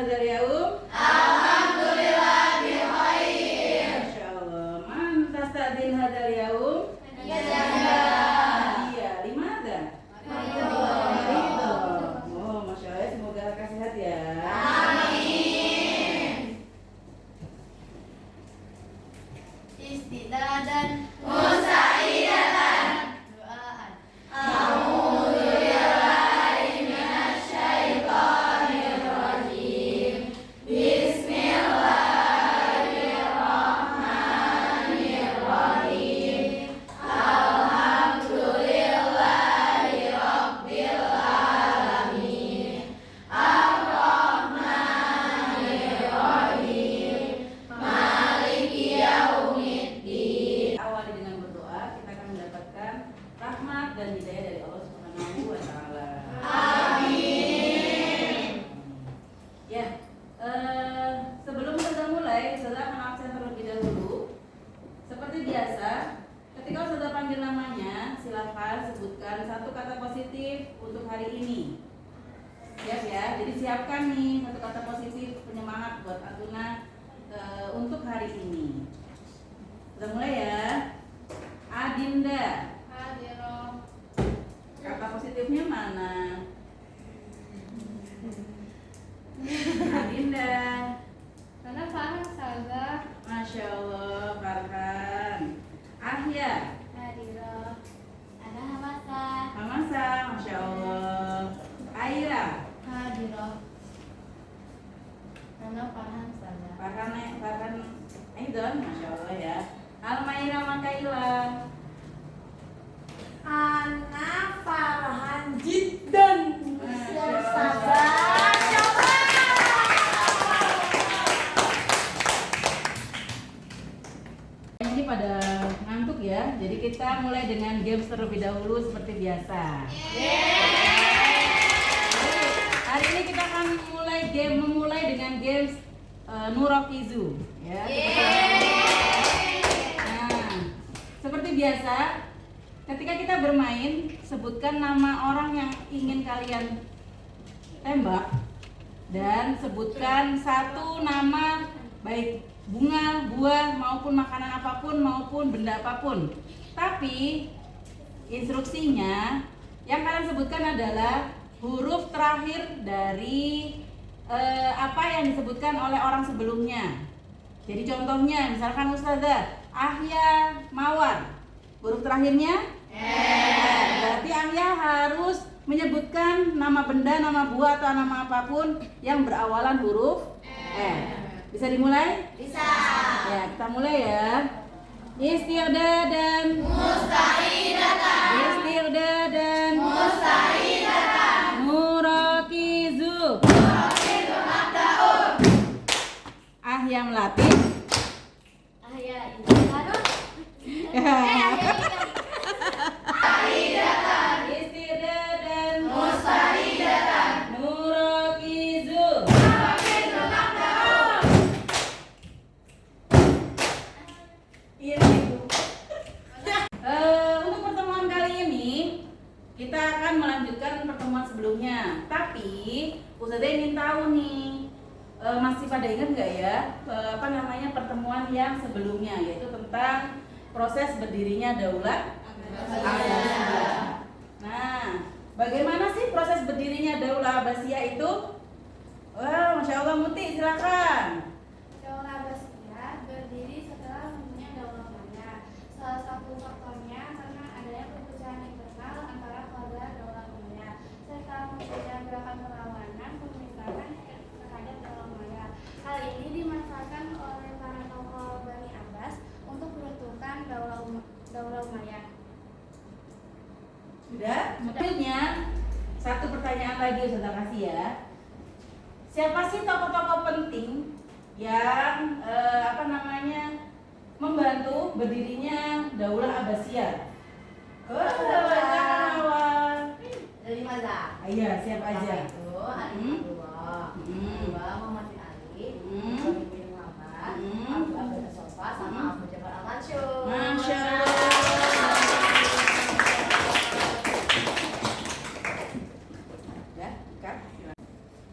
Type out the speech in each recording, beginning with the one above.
hadzal yaum? Alhamdulillah bi khair. Masyaallah. Man tastadzin hadzal yaum? Iya, limada? Ridho. Oh, masyaallah, semoga lekas sehat ya. Amin. Istidadan musaidatan doaan. A'udzubillahi minasyaitonir rajim. Bismillahirrahmanirrahim. Alhamdulillahi rabbil alamin. Ar-Rahmanir-Rahim. Maliki yaumiddin. Awali dengan berdoa, kita akan mendapatkan rahmat dan hidayah dari Allah Subhanahu wa taala. Amin. Ya, sebelum kita mulai, saudara akan absen terlebih dahulu. Seperti biasa, ketika saudara panggil namanya, silakan sebutkan satu kata positif untuk hari ini. Siap ya, jadi siapkan nih satu kata positif penyemangat buat Atuna untuk hari ini. Kita mulai ya. Adinda, Hadiroh. kata positifnya mana? Adinda, Karena Farhan Saga. Masya Allah, Farhan. Ahya, Hadiroh. Ana Hamasa. Hamasa, Masya Allah. Aira, Hadiroh. Karena Farhan Saga. Farhan Aidon, Masya Allah ya. Almaira Makaila, Ana Farhan Jiddan. Masya Allah. Ini pada ngantuk ya, jadi kita mulai dengan games terlebih dahulu seperti biasa. Hari ini kita akan memulai dengan games Nurokizu ya. Nah, seperti biasa, ketika kita bermain, sebutkan nama orang yang ingin kalian tembak dan sebutkan satu nama, baik bunga, buah, maupun makanan apapun, maupun benda apapun. Tapi instruksinya yang kalian sebutkan adalah huruf terakhir dari apa yang disebutkan oleh orang sebelumnya. Jadi contohnya, misalkan Ustazah Ahya Mawar, huruf terakhirnya berarti Ahya harus menyebutkan nama benda, nama buah atau nama apapun yang berawalan huruf N. Bisa dimulai? Bisa. Ya, kita mulai ya. Isti'dadan Mustaidatan. Isti'dadan Mustaidatan. Murakizu Itu Abdaul. Ahya melatih. Ahya ini harus. Mustaidatan. Isti'dadan Mustaidatan. Murakizu. Itu Abdaul. Iya Ibu. Untuk pertemuan kali ini kita akan melanjutkan pertemuan sebelumnya. Tapi Ustazah ingin tahu nih, masih pada ingat nggak ya pertemuan yang sebelumnya, yaitu tentang proses berdirinya Daulah Abbasiyah. Nah, bagaimana sih proses berdirinya Daulah Abbasiyah itu? Wah, Masya Allah, Muti silakan. Daulah Abbasiyah berdiri setelah munculnya Daulah Umayyah. Salah satu faktornya karena adanya perpecahan internal antara keluarga Daulah Umayyah serta munculnya gerakan perlawanan pemerintahan terhadap Daulah Umayyah. Hal ini dimanfaatkan oleh para tokoh Bani Abbas untuk menentukan Daulah Umayyah. Sudah? Selanjutnya satu pertanyaan lagi Ustazah kasih ya. Siapa sih tokoh-tokoh penting yang membantu berdirinya Daulah Abbasiyah? Jangan awal. Dari mana? Iya, siapa aja? Itu Ali Abdullah, Muhammad bin Ali, Habib bin Muhammad, Abu Abdul Sofa, sama Abu Ja'far Al-Mansur. Masya Allah. Ya, Kak.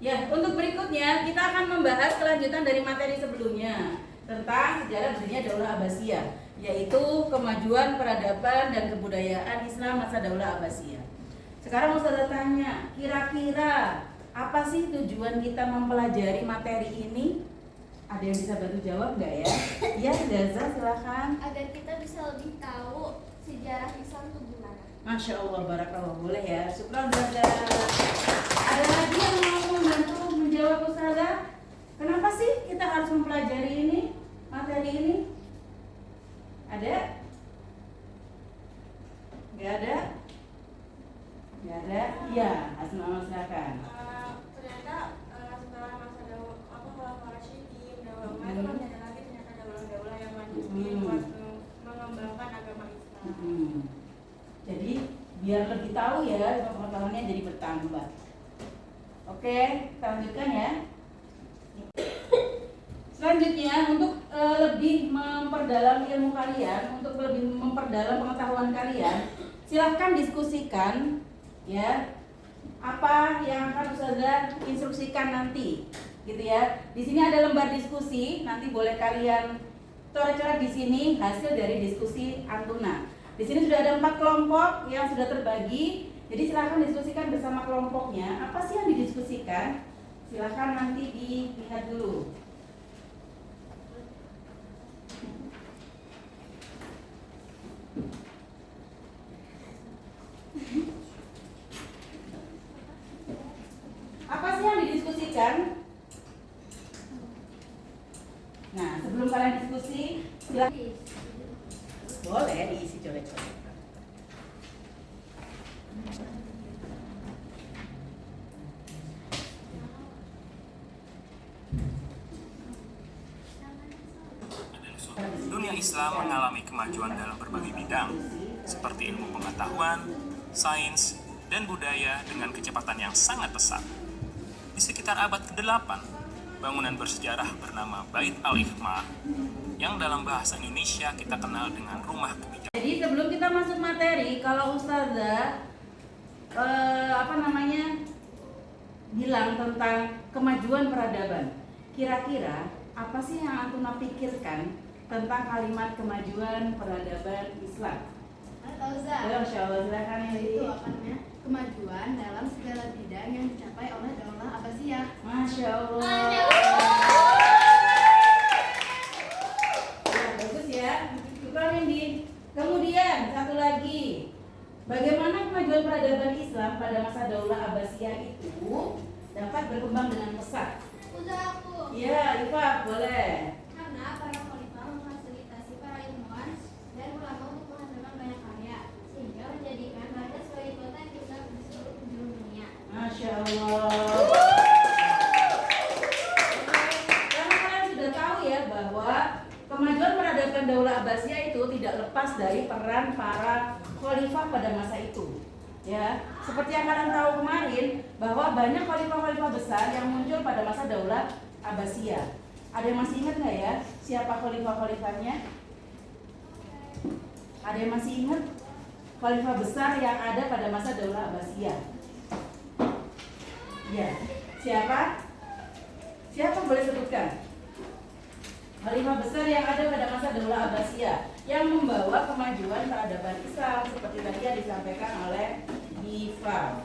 Ya, Untuk berikutnya kita akan membahas kelanjutan dari materi sebelumnya tentang sejarah berdirinya Daulah Abbasiyah, yaitu kemajuan peradaban dan kebudayaan Islam masa Daulah Abbasiyah. Sekarang Ustazah tanya, kira-kira apa sih tujuan kita mempelajari materi ini? Ada yang bisa bantu jawab nggak ya? Ya, Zaza silakan. Agar kita bisa lebih tahu sejarah Islam itu gimana. Masya Allah, barakallah, boleh ya. Syukran Zaza. Ada lagi yang mau membantu menjawab Ustazah? Kenapa sih kita harus mempelajari ini, materi ini? Ada? Nggak ada? Nggak ada? Iya, Asma silakan. Ternyata setelah masa Khulafaur Rasyidin, Daulah Umayyah itu kan ada lagi ternyata daulah-daulah yang lanjutin buat mengembangkan agama Islam. Jadi biar lebih tahu ya, pengetahuannya jadi bertambah. Oke, kita lanjutkan ya. Selanjutnya untuk lebih memperdalam ilmu kalian, untuk lebih memperdalam pengetahuan kalian, silahkan diskusikan ya apa yang akan Ustazah instruksikan nanti, gitu ya. Di sini ada lembar diskusi, nanti boleh kalian coret-coret di sini hasil dari diskusi Antuna. Di sini sudah ada 4 kelompok yang sudah terbagi, jadi silahkan diskusikan bersama kelompoknya. Apa sih yang didiskusikan? Silahkan nanti dilihat dulu. Apa sih yang didiskusikan? Nah, sebelum kalian diskusi, silahkan. Boleh diisi coret-coret. Dunia Islam mengalami kemajuan dalam berbagai bidang, seperti ilmu pengetahuan, sains, dan budaya dengan kecepatan yang sangat pesat. Di sekitar abad ke-8, bangunan bersejarah bernama Bait Al-Hikmah, yang dalam bahasa Indonesia kita kenal dengan Rumah Kebijaksanaan. Jadi sebelum kita masuk materi, kalau Ustazah bilang tentang kemajuan peradaban, kira-kira apa sih yang Antuna pikirkan tentang kalimat kemajuan peradaban Islam? Ustazah, Masya Allah, silakan ya. itu apanya? Kemajuan dalam segala bidang yang dicapai oleh Daulah Abbasiyah. Masya Allah. Ya, bagus ya. Syukran Indi. Kemudian satu lagi, bagaimana kemajuan peradaban Islam pada masa Daulah Abbasiyah itu dapat berkembang dengan pesat? Ustazah, aku. Ya, Ifa, boleh. Karena para khalifah memfasilitasi para ilmuwan dan ulama untuk menghasilkan banyak karya, sehingga menjadikan mereka sebagai kota yang dikenal di seluruh penjuru dunia. Masya Allah. Karena kalian sudah tahu ya bahwa kemajuan peradaban Daulah Abbasiyah itu tidak lepas dari peran para khalifah pada masa itu. Ya, seperti yang kalian tahu kemarin bahwa banyak khalifah-khalifah besar yang muncul pada masa Daulah Abbasiyah. Ada yang masih ingat nggak ya siapa khalifah-khalifahnya? Ada yang masih ingat khalifah besar yang ada pada masa Daulah Abbasiyah? Ya, siapa? Siapa boleh sebutkan? Khalifah besar yang ada pada masa Daulah Abbasiyah yang membawa kemajuan peradaban Islam seperti tadi yang disampaikan oleh Ifa.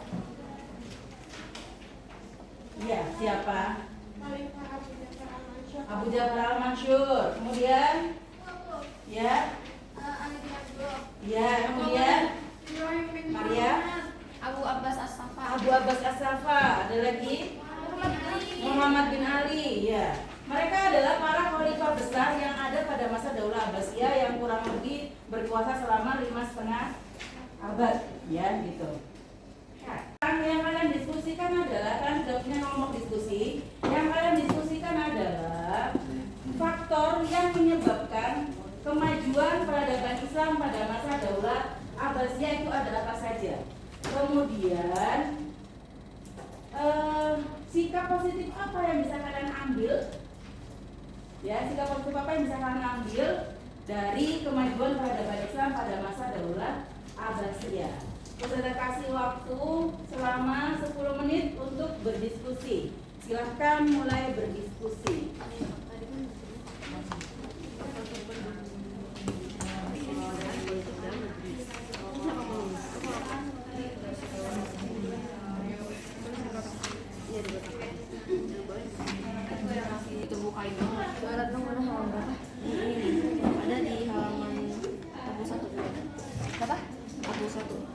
Ya, siapa? Abu Ja'far al-Mansur. Kemudian, ya, ya, kemudian Maria, Abu Abbas As-Safa. Abu Abbas As-Safa. Ada lagi Muhammad bin Ali. Ya, mereka adalah para khalifah besar yang ada pada masa Daulah Abbasiyah yang kurang lebih berkuasa selama 5,5 abad, ya gitu. Yang kalian diskusikan adalah, kan sudah punya kelompok diskusi. Yang kalian diskusikan adalah faktor yang menyebabkan kemajuan peradaban Islam pada masa Daulah Abbasiyah itu ada apa saja. Kemudian sikap positif apa yang bisa kalian ambil? Ya, sikap positif apa yang bisa kalian ambil dari kemajuan peradaban Islam pada masa Daulah Abbasiyah? Kita kasih waktu selama 10 menit untuk berdiskusi. Silahkan mulai berdiskusi. Itu bukain surat nomor halaman berapa? Ada di halaman 41. Berapa? 41.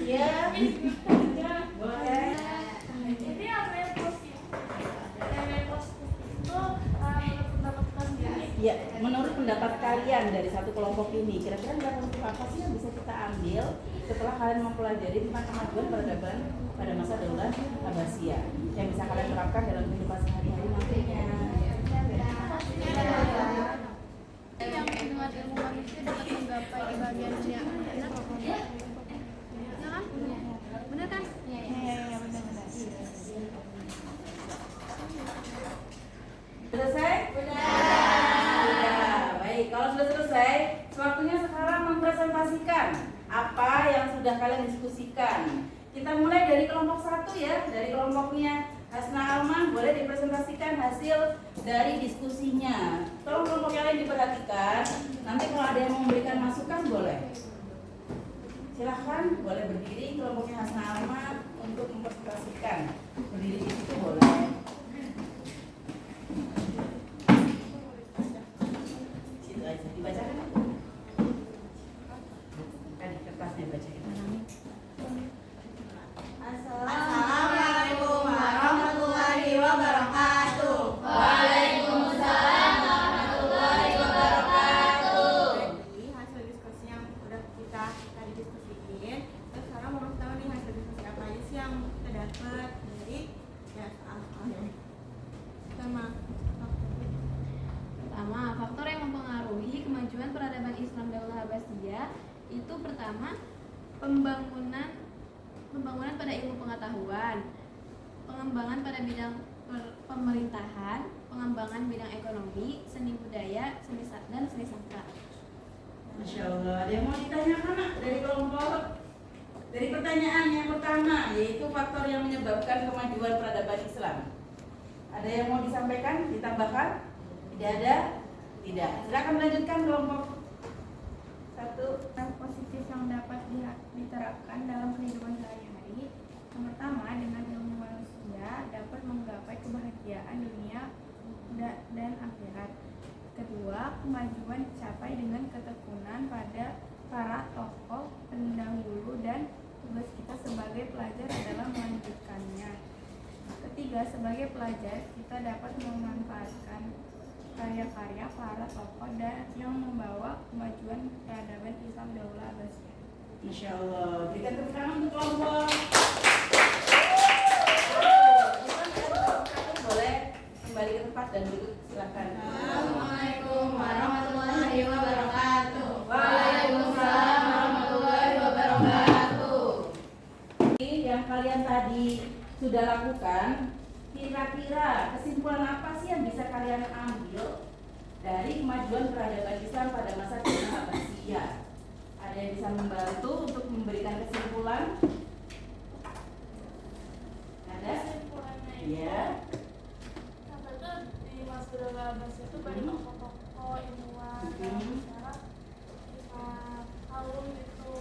Ya, boleh. Jadi apa yang positif? Yang positif itu menurut pendapat kalian? Ya, menurut pendapat kalian dari satu kelompok ini, kira-kira nilai positif apa sih yang bisa kita ambil setelah kalian mempelajari tentang kemajuan peradaban pada masa Daulah Abbasiyah yang bisa kalian terapkan dalam kehidupan sehari-hari nantinya? Yang dengan ilmu manusia dapat menggapai kebahagiaan dunia akhirat. Ya kan? Benar kan? Iya, benar. Selesai? Sudah. Baik, kalau sudah selesai, waktunya sekarang mempresentasikan apa yang sudah kalian diskusikan. Kita mulai dari kelompok 1 ya, dari kelompoknya Hasna Alman, boleh dipresentasikan hasil dari diskusinya. Tolong kelompok yang lain diperhatikan. Nanti kalau ada yang mau memberikan masukan boleh. Silahkan, boleh berdiri kelompoknya Hasna Alman untuk mempresentasikan. Berdiri di situ boleh. Situ aja dibacakan. Kan di kertasnya bacakan. Assalamualaikum warahmatullahi wabarakatuh. Waalaikumsalam warahmatullahi wabarakatuh. Jadi hasil diskusi yang udah kita tadi diskusiin, terus sekarang mau tahu nih hasil diskusi apa aja sih yang kita dapat dari ya soal-soalnya. Pertama, faktor yang mempengaruhi kemajuan peradaban Islam Daulah Abbasiyah itu pertama pembangunan pada ilmu pengetahuan, pengembangan pada bidang pemerintahan, pengembangan bidang ekonomi, seni budaya, dan seni sastra. Masya Allah, ada yang mau ditanyakan nak dari kelompok? Dari pertanyaan yang pertama, yaitu faktor yang menyebabkan kemajuan peradaban Islam. Ada yang mau disampaikan, ditambahkan? Tidak ada? Tidak. Silakan melanjutkan kelompok 1. Hal positif yang dapat diterapkan dalam kehidupan sehari-hari. Yang pertama, dengan ilmu manusia dapat menggapai kebahagiaan dunia dan akhirat. Kedua, kemajuan dicapai dengan ketekunan pada para tokoh pendahulu dan tugas kita sebagai pelajar adalah melanjutkannya. Ketiga, sebagai pelajar kita dapat memanfaatkan karya-karya para tokoh dan yang membawa kemajuan peradaban Islam Daulah Abbasiyah. Masya Allah, berikan tepuk tangan untuk kelompok. Boleh kembali ke tempat dan duduk, silakan. Assalamualaikum warahmatullahi wabarakatuh. Waalaikumsalam warahmatullahi wabarakatuh. Yang kalian tadi sudah lakukan, kira-kira kesimpulan apa sih yang bisa kalian ambil dari kemajuan peradaban Islam pada masa Daulah Abbasiyah? Ada yang bisa membantu untuk memberikan kesimpulan? Ada? Kesimpulannya itu, Iya. kata itu di masa Daulah Abbasiyah itu banyak tokoh-tokoh ilmuwan yang sekarang kita Harun gitu,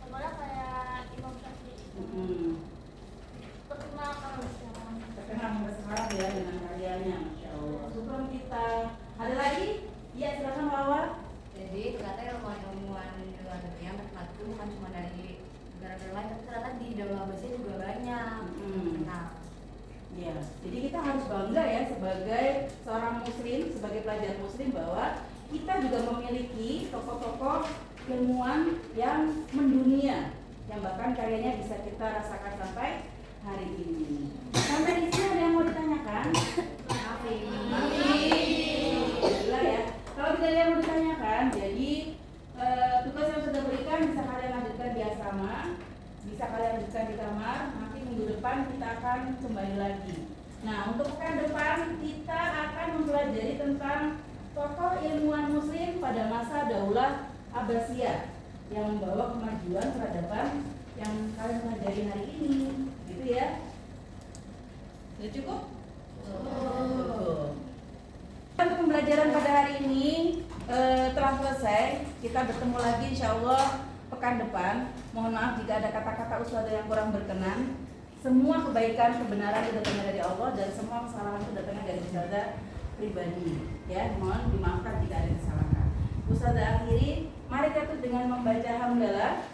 contohnya kayak Imam Syafi'i terkenal kan sekarang. Terkenal sampai sekarang ya dengan karyanya, Masya Allah. Syukur kita. Ada lagi? Iya, silakan Wawa. Jadi ternyata ilmuwan-ilmuwan di luar negeri yang terkenal itu bukan cuma dari negara-negara lain, tapi ternyata di Daulah Abbasiyah juga banyak. Nah, Ya, jadi kita harus bangga ya sebagai seorang muslim, sebagai pelajar muslim bahwa kita juga memiliki tokoh-tokoh ilmuwan yang mendunia, yang bahkan karyanya bisa kita rasakan sampai hari ini. Sampai di sini ada yang mau ditanyakan? Alhamdulillah ya. Kalau tidak ada yang mau ditanyakan, jadi tugas yang sudah berikan bisa kalian lanjutkan di asrama, bisa kalian lanjutkan di kamar. Nanti minggu depan kita akan kembali lagi. Nah, untuk pekan depan kita akan mempelajari tentang tokoh ilmuwan muslim pada masa Daulah Abbasiyah. yang membawa kemajuan peradaban yang kalian pelajari hari ini, gitu ya. Sudah cukup? Cukup. Untuk pembelajaran pada hari ini telah selesai. Kita bertemu lagi insya Allah pekan depan. Mohon maaf jika ada kata-kata ustadzah yang kurang berkenan. Semua kebaikan, kebenaran itu datangnya dari Allah dan semua kesalahan itu datangnya dari ustadzah pribadi. Ya, mohon dimaafkan jika ada kesalahan. Ustadzah akhiri, mari kita tutup dengan membaca hamdalah.